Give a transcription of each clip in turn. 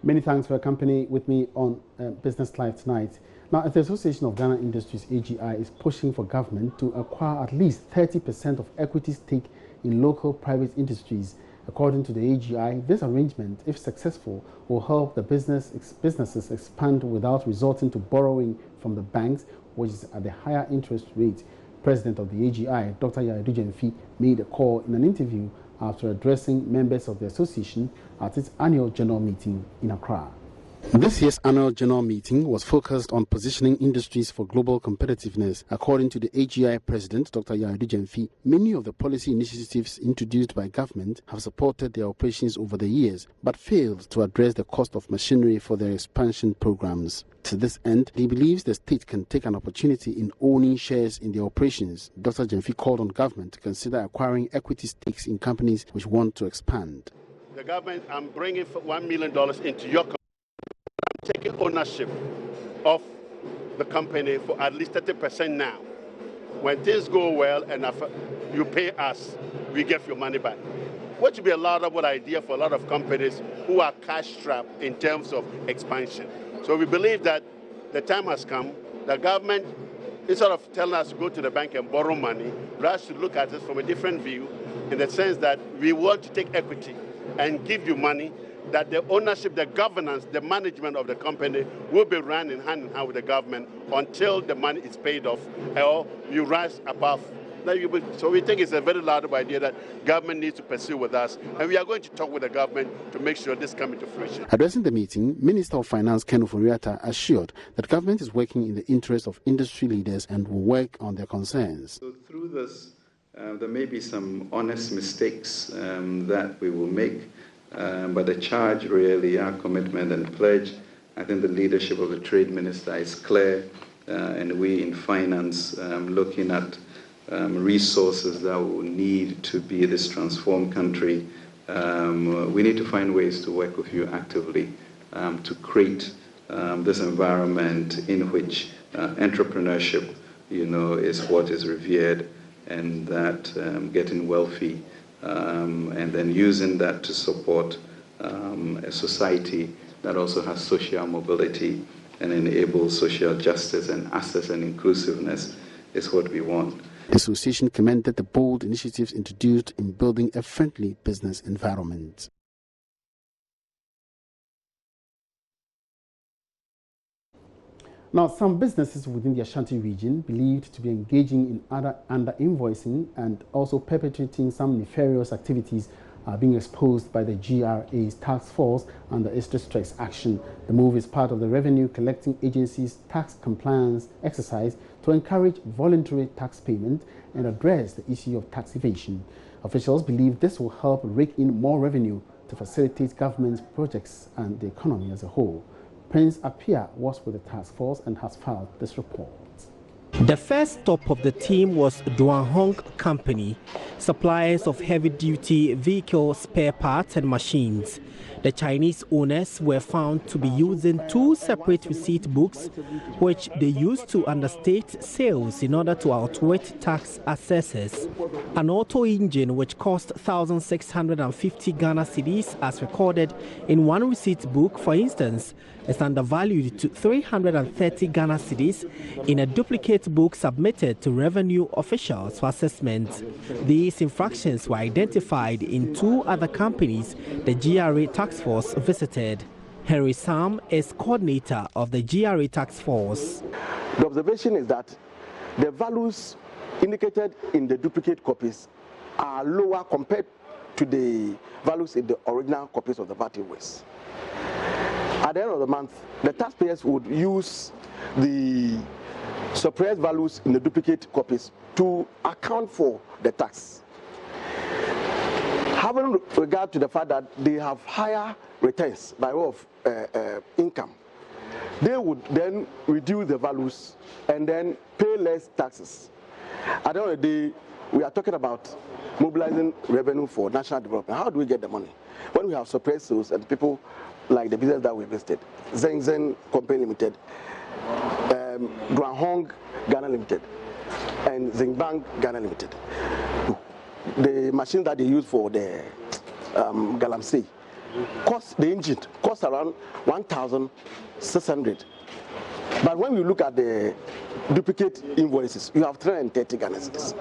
Many thanks for your company with me on Business Live tonight. Now, the Association of Ghana Industries, AGI, is pushing for government to acquire at least 30% of equity stake in local private industries. According to the AGI, this arrangement, if successful, will help the businesses expand without resorting to borrowing from the banks, which is at the higher interest rate. President of the AGI, Dr. JoyNews, made a call in an interview after addressing members of the association at its annual general meeting in Accra. This year's annual general meeting was focused on positioning industries for global competitiveness. According to the AGI president, Dr. JoyNews, many of the policy initiatives introduced by government have supported their operations over the years, but failed to address the cost of machinery for their expansion programs. To this end, he believes the state can take an opportunity in owning shares in their operations. Dr. JoyNews called on government to consider acquiring equity stakes in companies which want to expand. The government, I'm bringing $1 million into your company. I'm taking ownership of the company for at least 30% now. When things go well and you pay us, we get your money back. Which would be a laudable idea for a lot of companies who are cash-strapped in terms of expansion. So we believe that the time has come. The government, instead of telling us to go to the bank and borrow money, rather should look at it from a different view, in the sense that we want to take equity and give you money, that the ownership, the governance, the management of the company will be run in hand with the government until the money is paid off or you rise above. So we think it's a very laudable idea that government needs to pursue with us, and we are going to talk with the government to make sure this comes into fruition. Addressing the meeting, Minister of Finance Ken Oforiatta assured that government is working in the interest of industry leaders and will work on their concerns. So through this, there may be some honest mistakes that we will make, but the charge really, our commitment and pledge, I think the leadership of the Trade Minister is clear, and we in finance looking at resources that will need to be this transformed country. We need to find ways to work with you actively to create this environment in which entrepreneurship, is what is revered, and that getting wealthy and then using that to support a society that also has social mobility and enables social justice and access and inclusiveness is what we want. The association commended the bold initiatives introduced in building a friendly business environment. Now, some businesses within the Ashanti region believed to be engaging in under-invoicing and also perpetrating some nefarious activities are being exposed by the GRA's task force under its district's action. The move is part of the Revenue Collecting Agency's tax compliance exercise to encourage voluntary tax payment and address the issue of tax evasion. Officials believe this will help rake in more revenue to facilitate government projects and the economy as a whole. Prince Apia was with the task force and has filed this report. The first stop of the team was Duan Hong Company, suppliers of heavy-duty vehicle spare parts and machines. The Chinese owners were found to be using two separate receipt books, which they used to understate sales in order to outwit tax assessors. An auto engine which cost 1,650 Ghana cedis, as recorded in one receipt book, for instance, is undervalued to 330 Ghana cedis in a duplicate book submitted to revenue officials for assessment. These infractions were identified in two other companies the GRA task force visited. Henry Sam is coordinator of the GRA task force. The observation is that the values indicated in the duplicate copies are lower compared to the values in the original copies of the VAT invoice. At the end of the month, the taxpayers would use the suppressed values in the duplicate copies to account for the tax. Having regard to the fact that they have higher returns by way of income, they would then reduce the values and then pay less taxes. At the end of the day, we are talking about mobilizing revenue for national development. How do we get the money? When we have suppressed sales and people like the business that we invested, Zeng Zeng Company Limited, Duan Hong Ghana Limited, and Zingbank Ghana Limited. The machine that they use for the galamsey, the engine costs around 1,600. But when you look at the duplicate invoices, you have 330 Ghana cedis.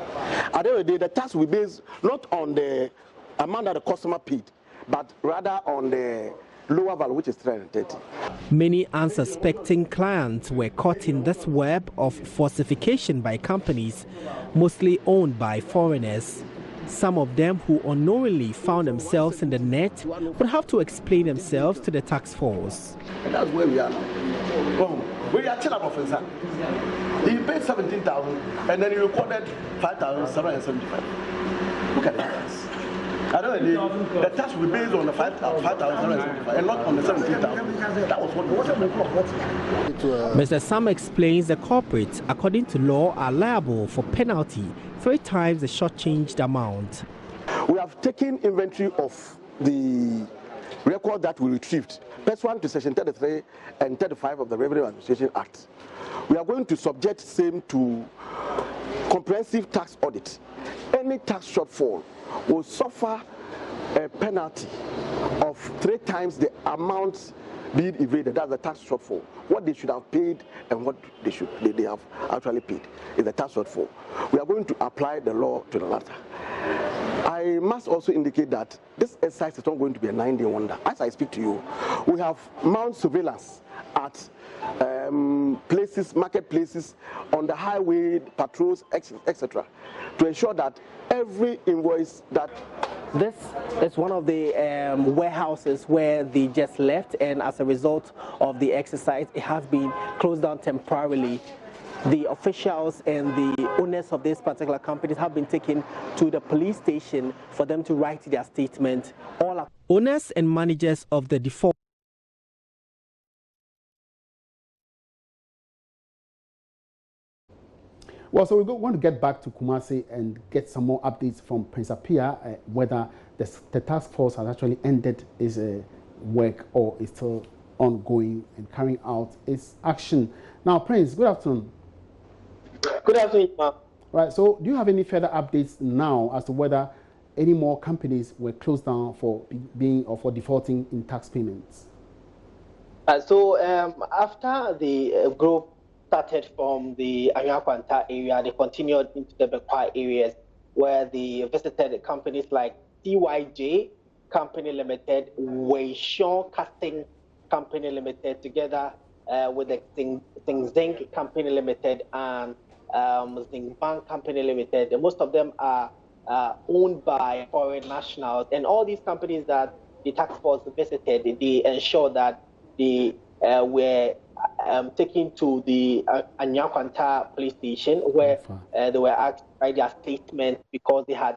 At the end of the day, the tax will be based not on the amount that the customer paid, but rather on the lower value, which is 330. Many unsuspecting clients were caught in this web of falsification by companies, mostly owned by foreigners. Some of them who unknowingly found themselves in the net would have to explain themselves to the tax force. And that's where we are now. Oh, we are still above offense. He paid 17,000 and then he recorded 5,775. Look at the difference. I don't know, the tax will be based on the 5,775 and not on the 17,000. That was what Mr. Sam explains the corporates, according to law, are liable for penalty 3 times the shortchanged amount. We have taken inventory of the record that we retrieved, pursuant to Section 33 and 35 of the Revenue Administration Act. We are going to subject same to comprehensive tax audit. Any tax shortfall will suffer a penalty of 3 times the amount being evaded. That's the tax shortfall. What they should have paid and what they have actually paid is the tax shortfall. We are going to apply the law to the latter. I must also indicate that this exercise is not going to be a 9-day wonder. As I speak to you, we have mount surveillance at places, marketplaces, on the highway, patrols, etc., to ensure that every invoice that... This is one of the warehouses where they just left, and as a result of the exercise, it has been closed down temporarily. The officials and the owners of these particular companies have been taken to the police station for them to write their statement. All owners and managers of the default. Well, so we want to get back to Kumasi and get some more updates from Prince Appiah, whether the task force has actually ended its work or is still ongoing and carrying out its action. Now, Prince, good afternoon. Good afternoon, ma'am. Right, so do you have any further updates now as to whether any more companies were closed down for being or for defaulting in tax payments? After the group started from the Anyakwanta area, they continued into the Bekwa areas where they visited companies like CYJ Company Limited, Weishon Casting Company Limited, together with the Zinc Company Limited and Zinc Bank Company Limited. And most of them are owned by foreign nationals. And all these companies that the task force visited, they ensured that they were taken to the Anyakwanta police station, where they were asked to write their statement because they had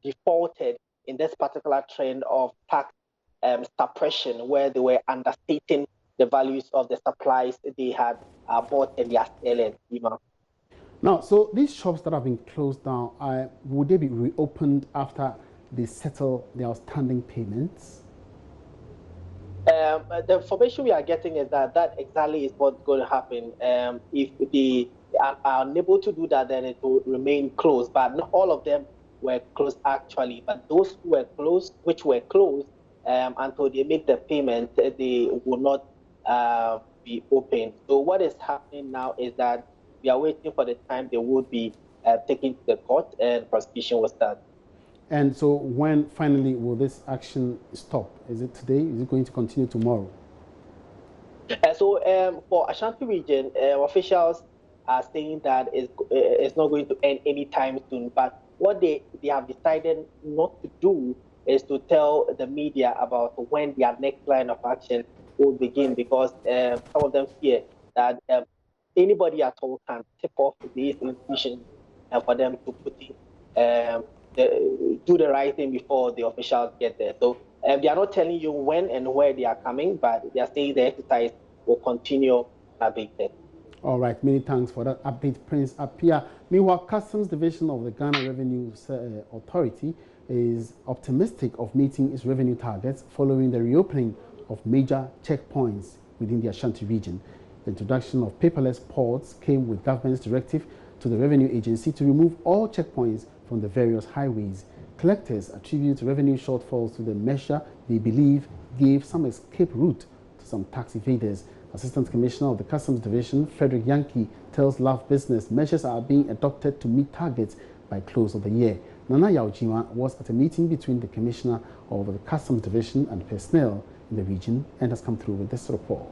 defaulted in this particular trend of tax suppression, where they were understating the values of the supplies they had bought and they are selling. Now, so these shops that have been closed down, would they be reopened after they settle their outstanding payments? The information we are getting is that exactly is what's going to happen. If they are unable to do that, then it will remain closed. But not all of them were closed actually. But those who were closed, until they make the payment, they will not be open. So what is happening now is that we are waiting for the time they would be taken to the court and prosecution will start. And so when finally will this action stop? Is it today? Is it going to continue tomorrow? For Ashanti region, officials are saying that it's not going to end anytime soon. But what they have decided not to do is to tell the media about when their next line of action will begin, because some of them fear that anybody at all can tip off these institutions for them to put in do the right thing before the officials get there. So they are not telling you when and where they are coming, but they are saying the exercise will continue unabated. All right, many thanks for that update, Prince Appiah. Meanwhile, Customs Division of the Ghana Revenue Authority is optimistic of meeting its revenue targets following the reopening of major checkpoints within the Ashanti region. The introduction of paperless ports came with government's directive to the Revenue Agency to remove all checkpoints from the various highways. Collectors attribute revenue shortfalls to the measure they believe gave some escape route to some tax evaders. Assistant Commissioner of the Customs Division, Frederick Yankee, tells Love Business measures are being adopted to meet targets by close of the year. Nana Yaojima was at a meeting between the Commissioner of the Customs Division and personnel in the region and has come through with this report.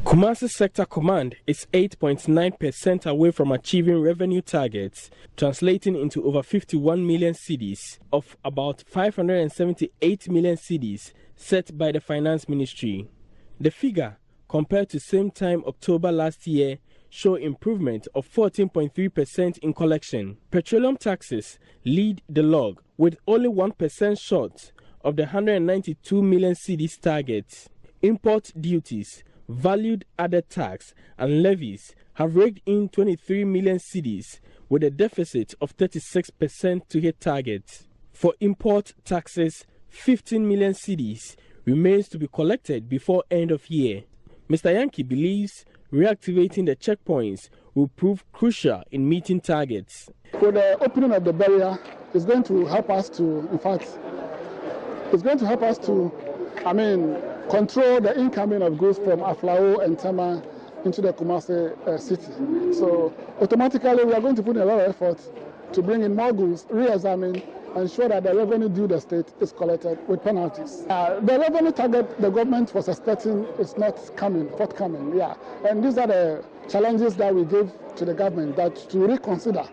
Kumasi Sector Command is 8.9% away from achieving revenue targets, translating into over 51 million cedis of about 578 million cedis set by the Finance Ministry. The figure, compared to same time October last year, show improvement of 14.3% in collection. Petroleum taxes lead the log with only 1% short of the 192 million cedis target. Import duties, valued added tax and levies have raked in 23 million cedis with a deficit of 36% to hit target. For import taxes, 15 million cedis remains to be collected before end of year. Mr. Yankee believes reactivating the checkpoints will prove crucial in meeting targets. For the opening of the barrier is going to help us to, in fact, it's going to help us to, control the incoming of goods from Aflao and Tama into the Kumasi city. So automatically we are going to put in a lot of effort to bring in more goods, re-examine, ensure that the revenue due the state is collected with penalties. The revenue target the government was expecting is not forthcoming. And these are the challenges that we give to the government, that to reconsider,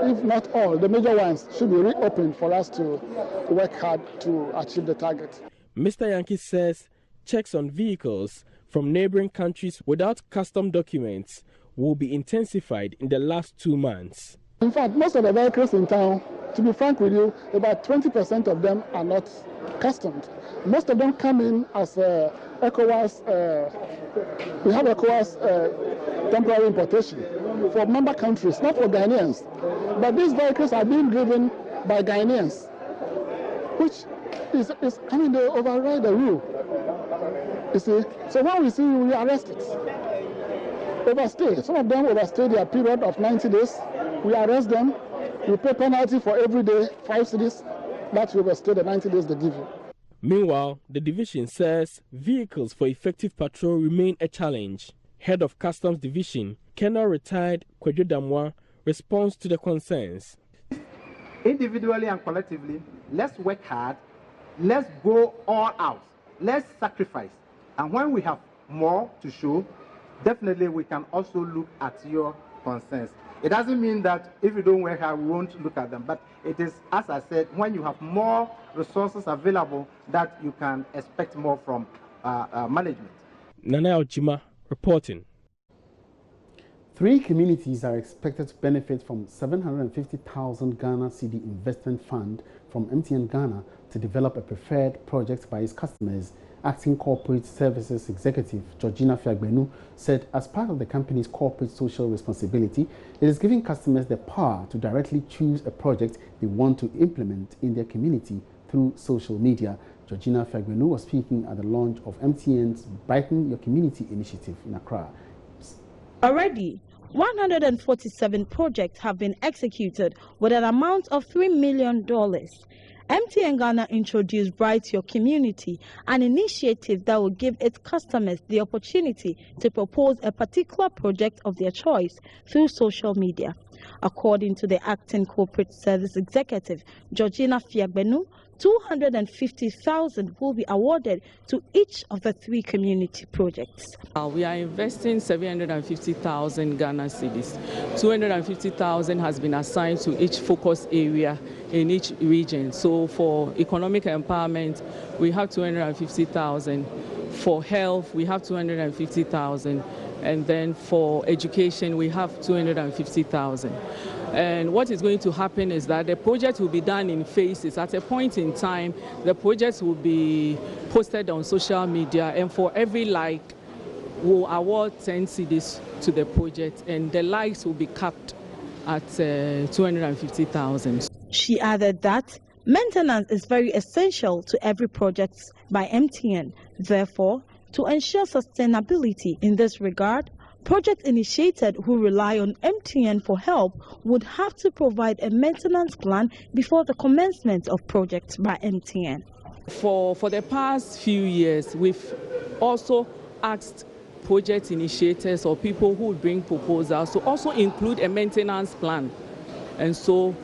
if not all, the major ones should be reopened for us to work hard to achieve the target. Mr. Yankee says checks on vehicles from neighboring countries without custom documents will be intensified in the last 2 months. In fact, most of the vehicles in town, to be frank with you, about 20% of them are not customed. Most of them come in as ECOWAS, we have ECOWAS temporary importation for member countries, not for Ghanaians. But these vehicles are being driven by Ghanaians, which they override the rule. You see, so when we see you, we arrest it. Overstay. Some of them overstay their period of 90 days. We arrest them. We pay penalty for every day, 5 cedis. That will overstay the 90 days they give you. Meanwhile, the division says vehicles for effective patrol remain a challenge. Head of Customs Division, Colonel Retired Kwadwo Damwa, responds to the concerns. Individually and collectively, let's work hard. Let's go all out. Let's sacrifice. And when we have more to show, definitely we can also look at your concerns. It doesn't mean that if you don't work hard, we won't look at them. But it is, as I said, when you have more resources available, that you can expect more from management. Nana Yaojima reporting. 3 communities are expected to benefit from 750,000 Ghana cedi investment fund from MTN Ghana to develop a preferred project by its customers. Acting Corporate Services Executive Georgina Fiagbenu said as part of the company's corporate social responsibility, it is giving customers the power to directly choose a project they want to implement in their community through social media. Georgina Fiagbenu was speaking at the launch of MTN's Brighten Your Community initiative in Accra. Already, 147 projects have been executed with an amount of $3 million. MTN Ghana introduced Bright Your Community, an initiative that will give its customers the opportunity to propose a particular project of their choice through social media. According to the Acting Corporate Service Executive, Georgina Fiagbenu, 250,000 will be awarded to each of the 3 community projects. We are investing 750,000 Ghana cedis. 250,000 has been assigned to each focus area in each region. So for economic empowerment, we have 250,000. For health, we have 250,000. And then for education, we have 250,000. And what is going to happen is that the project will be done in phases. At a point in time, the projects will be posted on social media, and for every like, we'll award 10 cedis to the project, and the likes will be capped at 250,000. She added that maintenance is very essential to every project by MTN. Therefore, to ensure sustainability in this regard, Project initiated who rely on MTN for help would have to provide a maintenance plan before the commencement of projects by MTN. For the past few years, we've also asked project initiators or people who would bring proposals to also include a maintenance plan. And so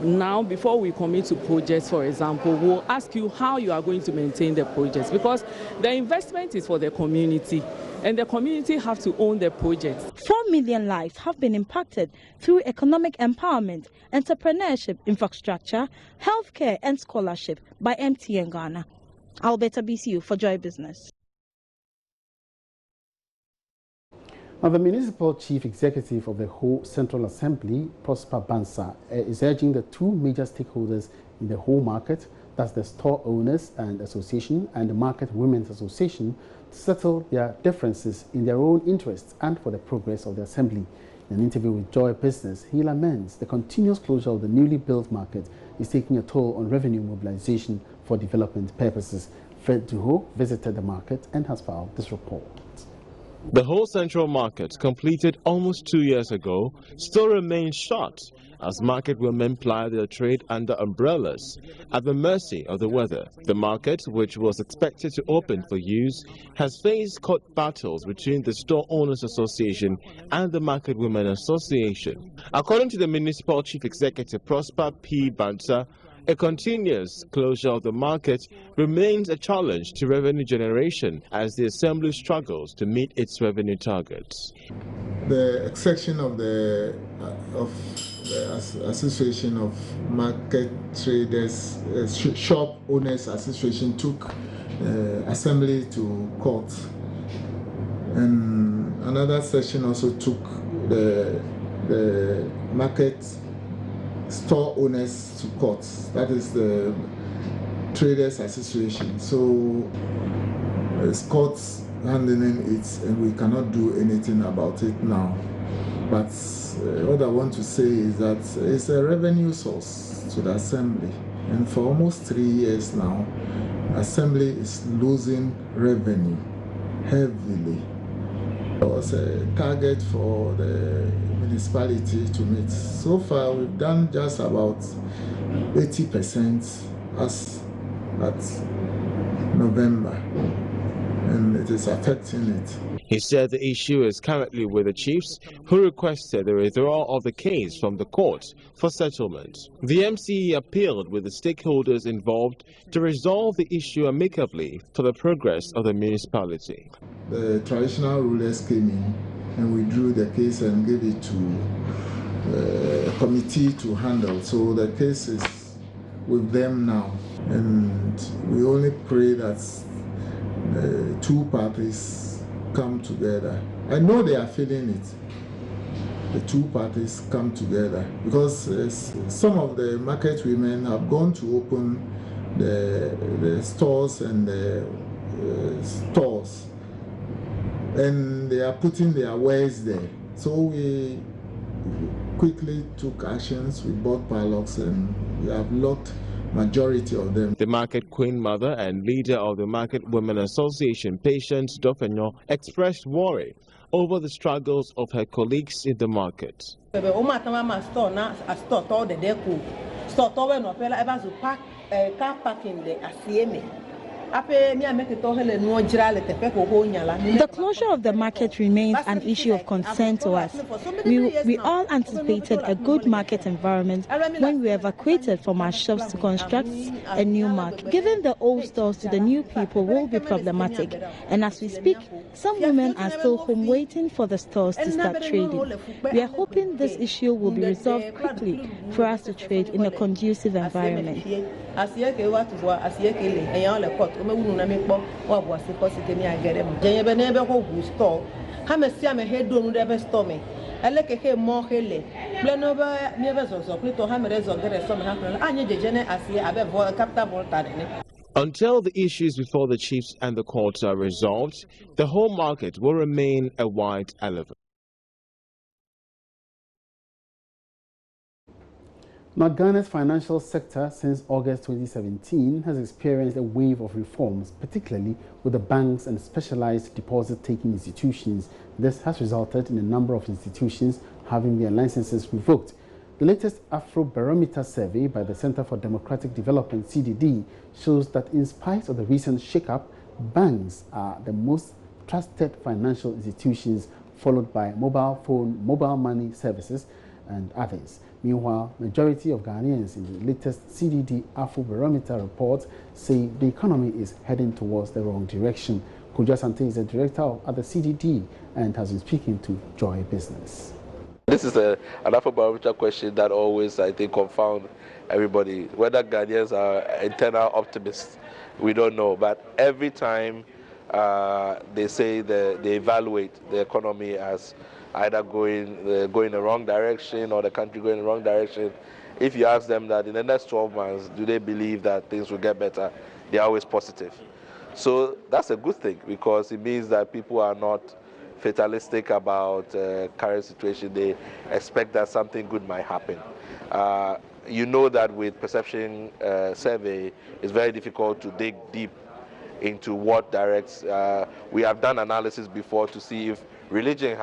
now, before we commit to projects, for example, we'll ask you how you are going to maintain the projects, because the investment is for the community and the community have to own the projects. 4 million lives have been impacted through economic empowerment, entrepreneurship, infrastructure, healthcare and scholarship by MTN Ghana. Alberta BCU for Joy Business. Now, the Municipal Chief Executive of the whole Central Assembly, Prosper Bansa, is urging the two major stakeholders in the whole market, that's the Store Owners and Association and the Market Women's Association, to settle their differences in their own interests and for the progress of the Assembly. In an interview with Joy Business, he laments the continuous closure of the newly built market is taking a toll on revenue mobilization for development purposes. Fred Duho visited the market and has filed this report. The whole central market, completed almost 2 years ago, still remains shut as market women ply their trade under umbrellas at the mercy of the weather. The market, which was expected to open for use, has faced court battles between the Store Owners Association and the Market Women Association. According to the Municipal Chief Executive, Prosper P. Bansa, a continuous closure of the market remains a challenge to revenue generation as the Assembly struggles to meet its revenue targets. The section of the Association of Market Traders, Shop Owners Association took Assembly to court, and another section also took the Market Store Owners to court, that is the Traders Association. So it's courts handling it and we cannot do anything about it now. But what I want to say is that it's a revenue source to the Assembly, and for almost 3 years now, Assembly is losing revenue heavily. There was a target for the municipality to meet. So far, we've done just about 80% as at November, and it is affecting it. He said the issue is currently with the chiefs, who requested the withdrawal of the case from the court for settlement. The MCE appealed with the stakeholders involved to resolve the issue amicably for the progress of the municipality. The traditional rulers came in and withdrew the case and gave it to a committee to handle. So the case is with them now, and we only pray that the two parties come together. I know they are feeling it. The two parties come together because some of the market women have gone to open the stores and the stores, and they are putting their wares there. So we quickly took actions. We bought padlocks and we have locked majority of them. The Market Queen Mother and leader of the Market Women Association, Patience Dofenyo, expressed worry over the struggles of her colleagues in the market. The closure of the market remains an issue of concern to us. We all anticipated a good market environment when we evacuated from our shops to construct a new market. Giving the old stores to the new people will be problematic, and as we speak, some women are still home waiting for the stores to start trading. We are hoping this issue will be resolved quickly for us to trade in a conducive environment. Until the issues before the chiefs and the courts are resolved, the whole market will remain a white elephant. Now, Ghana's financial sector since August 2017 has experienced a wave of reforms, particularly with the banks and specialized deposit-taking institutions. This has resulted in a number of institutions having their licenses revoked. The latest Afrobarometer survey by the Center for Democratic Development, CDD, shows that in spite of the recent shake-up, banks are the most trusted financial institutions, followed by mobile phone, mobile money services, and others. Meanwhile, majority of Ghanaians in the latest CDD Afrobarometer report say the economy is heading towards the wrong direction. Kojo Asante is the director of the CDD and has been speaking to Joy Business. This is an Afrobarometer question that always, I think, confound everybody. Whether Ghanaians are internal optimists, we don't know. But every time they say they evaluate the economy as either going in the wrong direction or the country going in the wrong direction, if you ask them that in the next 12 months, do they believe that things will get better, they're always positive. So that's a good thing, because it means that people are not fatalistic about current situation. They expect that something good might happen. You know that with perception survey, it's very difficult to dig deep into what directs. We have done analysis before to see if religion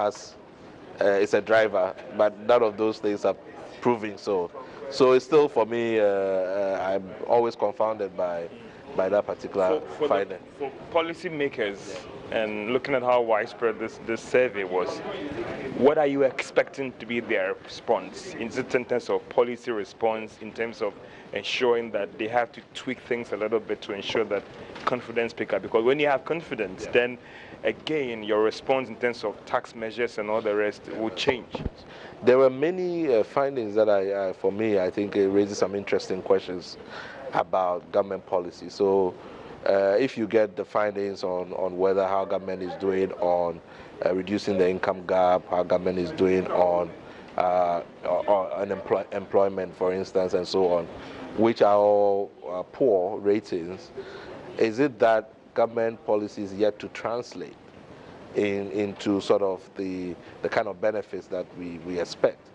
is a driver, but none of those things are proving so. So it's still, for me, I'm always confounded by that particular finding. For policymakers, and looking at how widespread this survey was, what are you expecting to be their response? Is it in terms of policy response, in terms of ensuring that they have to tweak things a little bit to ensure that confidence pick up? Because when you have confidence, then again, your response in terms of tax measures and all the rest will change. There were many findings that for me, I think it raises some interesting questions about government policy. So if you get the findings on whether how government is doing on reducing the income gap, how government is doing on unemployment, for instance, and so on, which are all poor ratings, is it that government policy is yet to translate into sort of the kind of benefits that we expect,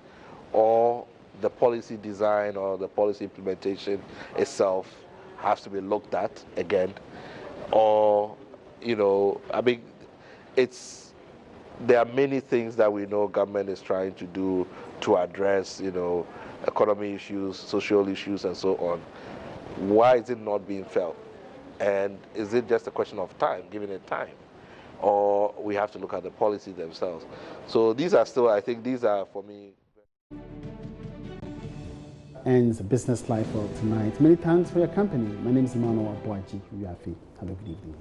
or the policy design or the policy implementation itself has to be looked at again, or, you know, I mean, there are many things that we know government is trying to do to address, you know, economy issues, social issues, and so on. Why is it not being felt? And is it just a question of time, giving it time? Or we have to look at the policies themselves. So these are still, I think these are, for me. Ends Business Life for tonight. Many thanks for your company. My name is Emmanuel Abuaji. Have a good evening.